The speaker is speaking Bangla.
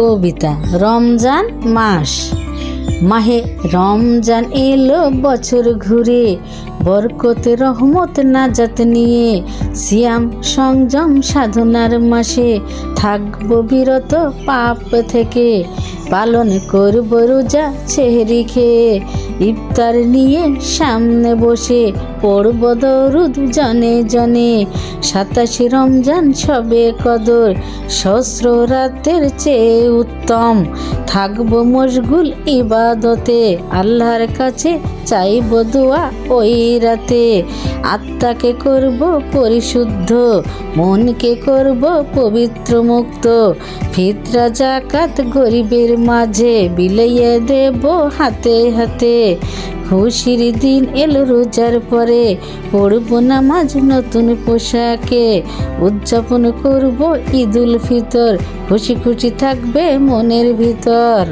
কবিতা। রমজান মাস। মাহে রমজান এলো বছর ঘুরে, বরকত রহমত নাজাত নিয়ে। সিয়াম সংযম সাধনার মাসে, থাকবো বিরত পাপ থেকে। পালন করব রোজা সেহরি খেয়ে, ইফতার নিয়ে সামনে বসে পড়ব দরুদ জনে জনে। 27 রমজান সবে কদর, সহস্র রাতের চেয়ে উত্তম। থাকবো মশগুল ইবাদতে, আল্লাহর কাছে চাইব দোয়া ওই রাতে। আত্মাকে করব পরিশুদ্ধ, মনকে করব পবিত্র মুক্ত। ফিতরা জাকাত গরিবের মাঝে, বিলাইয়ে দেব হাতে হাতে। খুশির দিন এলো রোজার পরে, পড়ব নামাজ নতুন পোশাকে। উদযাপন করব ঈদুল ফিতর, খুশি খুশি থাকবে মনের ভিতর।